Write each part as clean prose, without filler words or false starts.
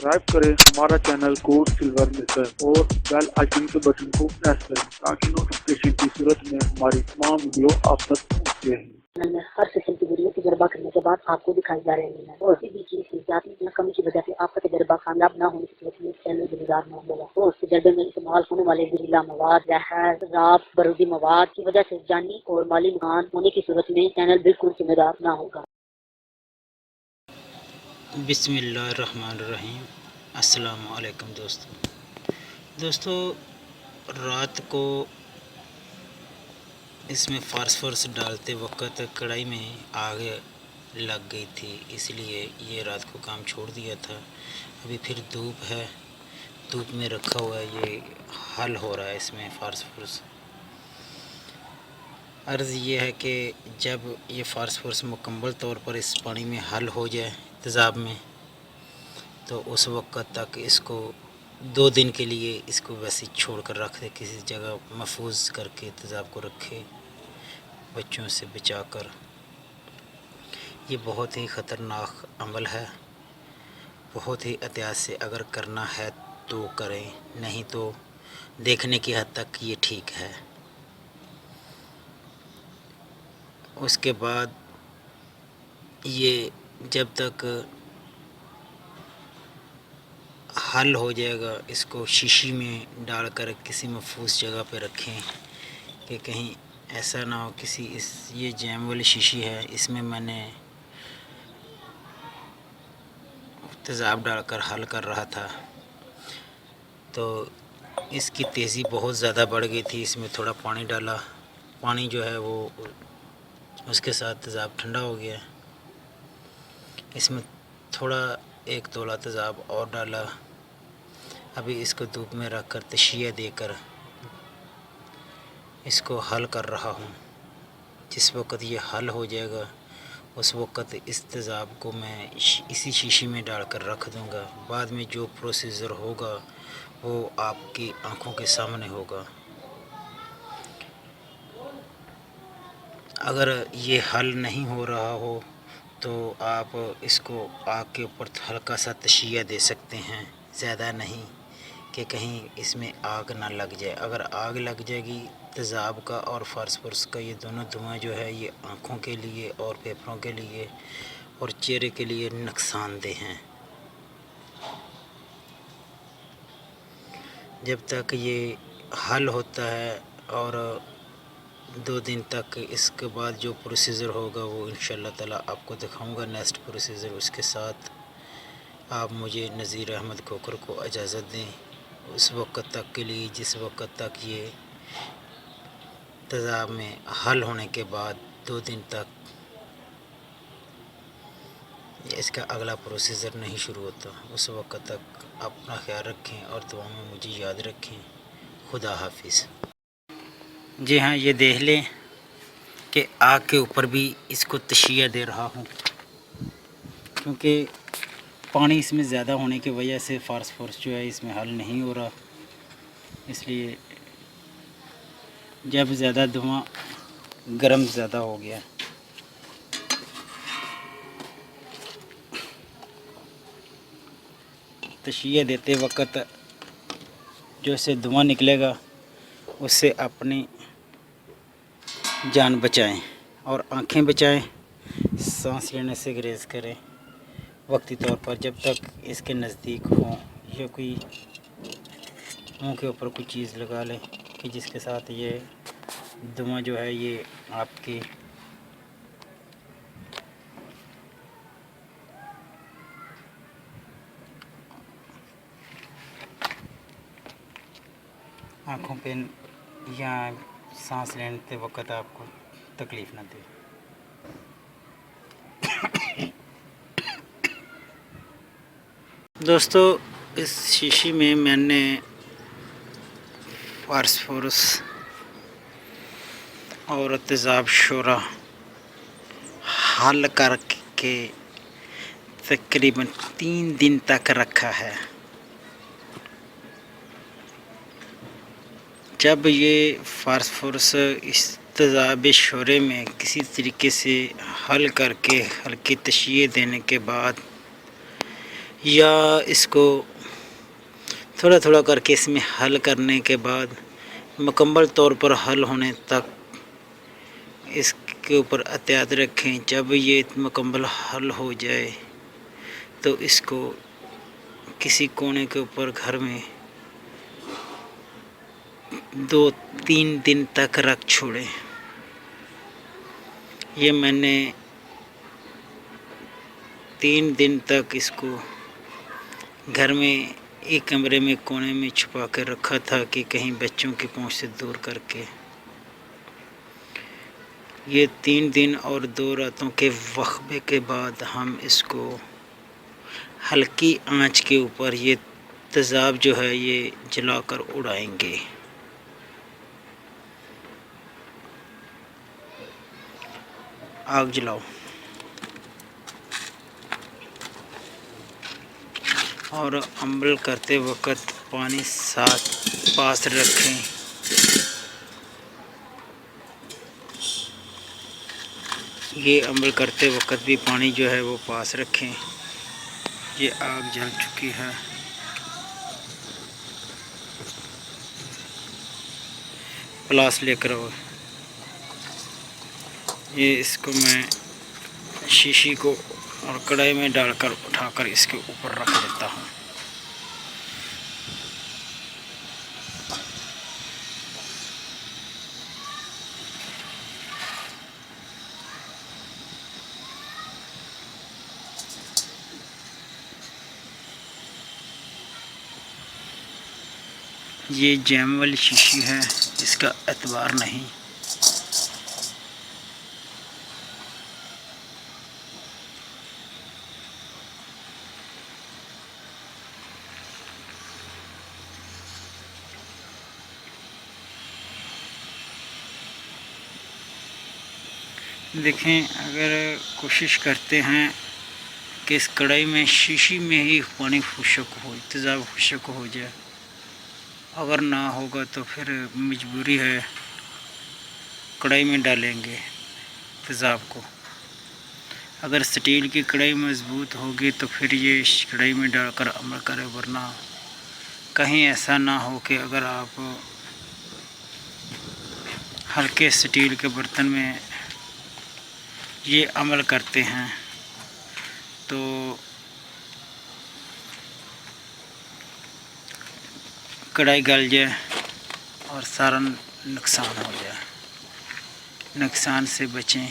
Subscribe करें हमारा channel code silver maker और बेल आइकन के बटन को प्रेस करें ताकि नोटिफिकेशन की सूरत में हमारी तमाम वीडियो आप तक पहुँचते हैं। में हर किस्म की वीडियो तजर्बा करने के बाद आपको दिखाई जा रही है और किसी भी चीज की जाती या कमी की वजह से आपका तजर्बा कामयाब न होने की सूरत में चैनल जिम्मेदार न होगा और तजर्बे में इस्तेमाल होने वाले जहरीला मवाद, जहर, शराब, बारूदी मवाद की वजह से जानी और माली नुकसान होने की सूरत में चैनल बिल्कुल जिम्मेदार न होगा। बिस्मिल्लाहिर्रहमानिर्रहीम। अस्सलामु अलैकुम दोस्तों, रात को इसमें फास्फोरस डालते वक्त कढ़ाई में आग लग गई थी, इसलिए ये रात को काम छोड़ दिया था। अभी फिर धूप है, धूप में रखा हुआ है, ये हल हो रहा है इसमें फास्फोरस। अर्ज़ ये है कि जब ये फास्फोरस मुकम्मल तौर पर इस पानी में हल हो जाए तेज़ाब में, तो उस वक्त तक इसको 2 दिन के लिए इसको वैसे छोड़ कर रख दे, किसी जगह महफूज करके तेज़ाब को रखे, बच्चों से बचा कर। ये बहुत ही ख़तरनाक अमल है, बहुत ही एहतियात से अगर करना है तो करें, नहीं तो देखने की हद तक ये ठीक है। उसके बाद ये जब तक हल हो जाएगा, इसको शीशी में डालकर किसी महफूज जगह पे रखें कि कहीं ऐसा ना हो किसी ये जैम वाली शीशी है, इसमें मैंने तेज़ाब डालकर हल कर रहा था तो इसकी तेज़ी बहुत ज़्यादा बढ़ गई थी। इसमें थोड़ा पानी डाला, पानी जो है वो उसके साथ तेज़ाब ठंडा हो गया। इसमें थोड़ा 1 तोला तेज़ाब और डाला। अभी इसको धूप में रख कर तशिया देकर इसको हल कर रहा हूँ। जिस वक़्त ये हल हो जाएगा उस वक़्त इस तेज़ाब को मैं इसी शीशी में डालकर रख दूँगा। बाद में जो प्रोसीजर होगा वो आपकी आँखों के सामने होगा। अगर ये हल नहीं हो रहा हो तो आप इसको आग के ऊपर हल्का सा तशिया दे सकते हैं, ज़्यादा नहीं, कि कहीं इसमें आग ना लग जाए। अगर आग लग जाएगी तेज़ाब का और फास्फोरस का, ये दोनों धुआं जो है ये आँखों के लिए और फेफड़ों के लिए और चेहरे के लिए नुकसानदेह हैं। जब तक ये हल होता है और 2 दिन तक, इसके बाद जो प्रोसीजर होगा वो इंशाअल्लाह ताला आपको दिखाऊंगा नेक्स्ट प्रोसीजर। उसके साथ आप मुझे नज़ीर अहमद खोखर को इजाज़त दें उस वक़्त तक के लिए, जिस वक़्त तक ये तेज़ाब में हल होने के बाद 2 दिन तक इसका अगला प्रोसीजर नहीं शुरू होता। उस वक़्त तक अपना ख्याल रखें और दुआ में मुझे याद रखें। खुदा हाफिज़। जी हाँ, ये देख लें कि आग के ऊपर भी इसको तशिया दे रहा हूँ, क्योंकि पानी इसमें ज़्यादा होने की वजह से फास्फोरस जो है इसमें हल नहीं हो रहा। इसलिए जब ज़्यादा धुआं गर्म ज़्यादा हो गया, तशिया देते वक्त जो से धुआं निकलेगा उससे अपनी जान बचाएं और आँखें बचाएं। सांस लेने से गुरेज करें वक्ती तौर पर, जब तक इसके नज़दीक हों या कोई मुंह के ऊपर कोई चीज़ लगा लें कि जिसके साथ ये धुआं जो है ये आपकी आँखों पे या सांस लेते वक्त आपको तकलीफ़ ना दे। दोस्तों, इस शीशी में मैंने फास्फोरस और तेज़ाब शोरा हल करके तकरीबन 3 दिन तक रखा है। जब ये फास्फोरस इस तेज़ाब शोरे में किसी तरीके से हल करके हल्के तशिए देने के बाद या इसको थोड़ा थोड़ा करके इसमें हल करने के बाद मुकम्मल तौर पर हल होने तक इसके ऊपर एहतियात रखें। जब ये मुकम्मल हल हो जाए तो इसको किसी कोने के ऊपर घर में 2-3 दिन तक रख छोड़ें। ये मैंने 3 दिन तक इसको घर में एक कमरे में कोने में छुपा कर रखा था कि कहीं बच्चों की पहुंच से दूर करके। ये 3 दिन और 2 रातों के वक़्फ़े के बाद हम इसको हल्की आंच के ऊपर ये तेज़ाब जो है ये जलाकर उड़ाएंगे। आग जलाओ और अमल करते वक्त पानी साथ पास रखें। ये अमल करते वक्त भी पानी जो है वो पास रखें। ये आग जल चुकी है। प्लास लेकर आओ। ये इसको मैं शीशी को और कढ़ाई में डालकर उठाकर इसके ऊपर रख देता हूँ। ये जैम वाली शीशी है, इसका एतबार नहीं। देखें, अगर कोशिश करते हैं कि इस कढ़ाई में शीशी में ही पानी खुश्क हो, तेज़ाब खुश्क हो जाए, अगर ना होगा तो फिर मजबूरी है कढ़ाई में डालेंगे तेज़ाब को। अगर स्टील की कढ़ाई मज़बूत होगी तो फिर ये कढ़ाई में डालकर अमल करें, वरना कहीं ऐसा ना हो कि अगर आप हल्के स्टील के बर्तन में ये अमल करते हैं तो कढ़ाई गल जाए और सारा नुकसान हो जाए। नुकसान से बचें।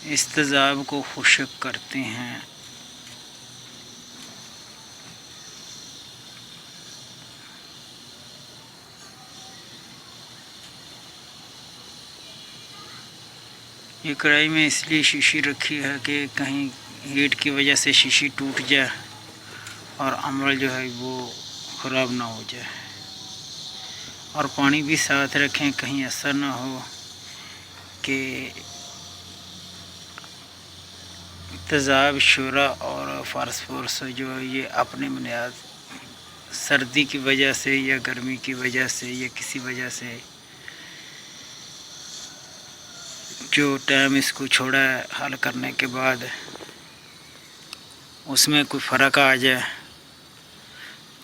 इस तेज़ाब को खुश्क करते हैं। ये कढ़ाई में इसलिए शीशी रखी है कि कहीं हीट की वजह से शीशी टूट जाए और अमल जो है वो ख़राब ना हो जाए। और पानी भी साथ रखें, कहीं ऐसा ना हो कि तेज़ाब, शोरा और फास्फोरस जो है ये अपने बुनियाद सर्दी की वजह से या गर्मी की वजह से या किसी वजह से जो टाइम इसको छोड़ा है हल करने के बाद उसमें कोई फ़र्क आ जाए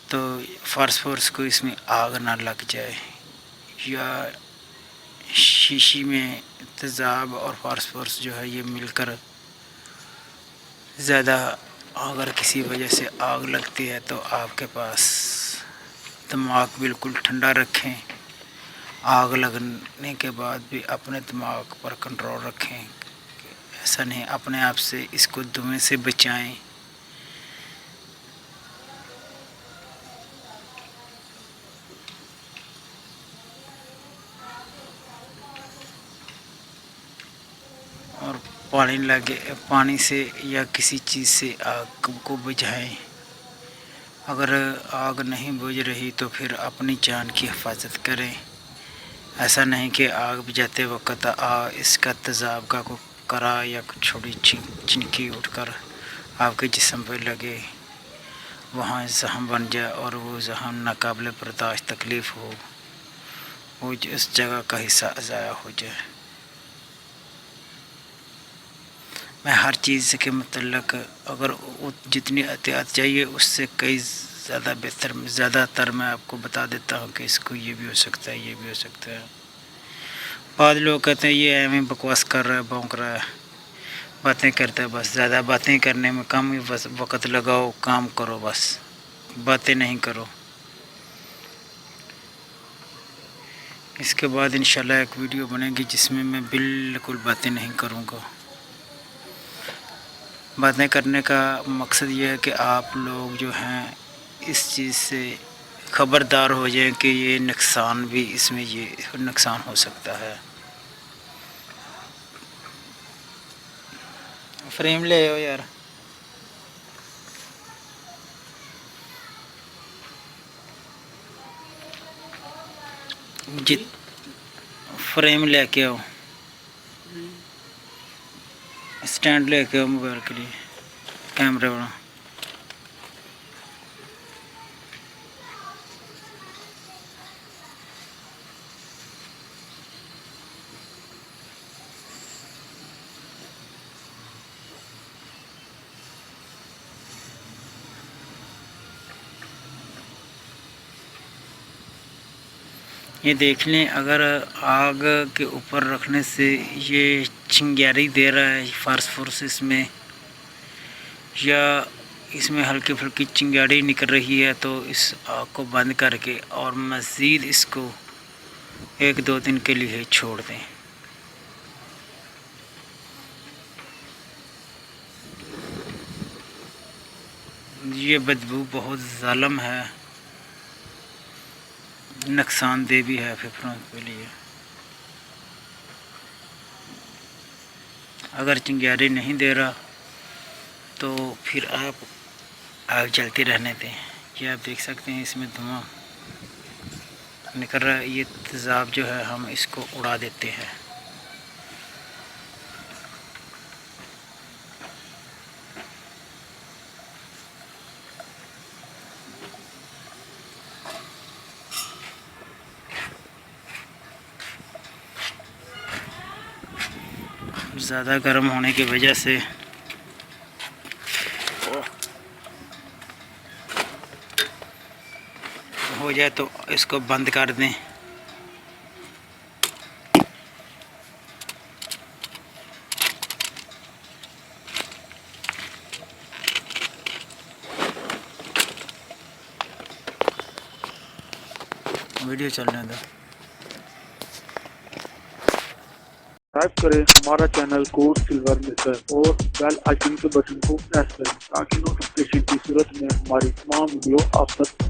तो फास्फोरस को इसमें आग ना लग जाए, या शीशी में तेज़ाब और फास्फोरस जो है ये मिलकर ज़्यादा अगर किसी वजह से आग लगती है तो आपके पास दिमाग बिल्कुल ठंडा रखें। आग लगने के बाद भी अपने दिमाग पर कंट्रोल रखें। ऐसा नहीं, अपने आप से इसको धुएं से बचाएं। और पानी से या किसी चीज़ से आग को बुझाएं। अगर आग नहीं बुझ रही तो फिर अपनी जान की हिफाजत करें। ऐसा नहीं कि आग बुझाते वक्त इसका तेज़ाब का कोई करा या छोटी चिनकी उठकर आपके जिस्म पर लगे, वहाँ ज़ख्म बन जाए और वो ज़ख्म नाकाबिल बर्दाश्त तकलीफ़ हो, वो उस जगह का हिस्सा ज़ाया हो जाए। मैं हर चीज़ के मतलब अगर जितनी एहतियात चाहिए उससे कई ज़्यादा बेहतर ज़्यादातर मैं आपको बता देता हूँ कि इसको ये भी हो सकता है, ये भी हो सकता है। बाद लोग कहते हैं ये एवं बकवास कर रहा है, भौंक रहा है, बातें करता है। बस ज़्यादा बातें करने में कम ही बस वक़्त लगाओ, काम करो, बस बातें नहीं करो। इसके बाद इंशाल्लाह एक वीडियो बनेगी जिसमें मैं बिल्कुल बातें नहीं करूँगा। बातें करने का मकसद ये है कि आप लोग जो हैं इस चीज़ से ख़बरदार हो जाएं कि ये नुकसान भी, इसमें ये नुकसान हो सकता है। फ्रेम ले आओ यार। जित फ्रेम लेके आओ, स्टैंड लेके आओ मोबाइल के लिए, कैमरे वाला। ये देख लें, अगर आग के ऊपर रखने से ये चिंगारी दे रहा है फास्फोरस इसमें, या इसमें हल्की फुल्की चिंगारी निकल रही है, तो इस आग को बंद करके और मज़ीद इसको 1-2 दिन के लिए छोड़ दें। ये बदबू बहुत ज़ालिम है, नुकसानदेह भी है फेफड़ों के लिए। अगर चिंगारी नहीं दे रहा तो फिर आप आग जलती रहने दें। ये आप देख सकते हैं इसमें धुआं निकल रहा है। ये तेज़ाब जो है हम इसको उड़ा देते हैं। ज़्यादा गर्म होने की वजह से हो जाए तो इसको बंद कर दें। वीडियो चलने दो। सब्सक्राइब करें हमारा चैनल कोड सिल्वर मेकर और बेल आइकन के बटन को प्रेस करें ताकि नोटिफिकेशन की सूरत में हमारी तमाम वीडियो आप तक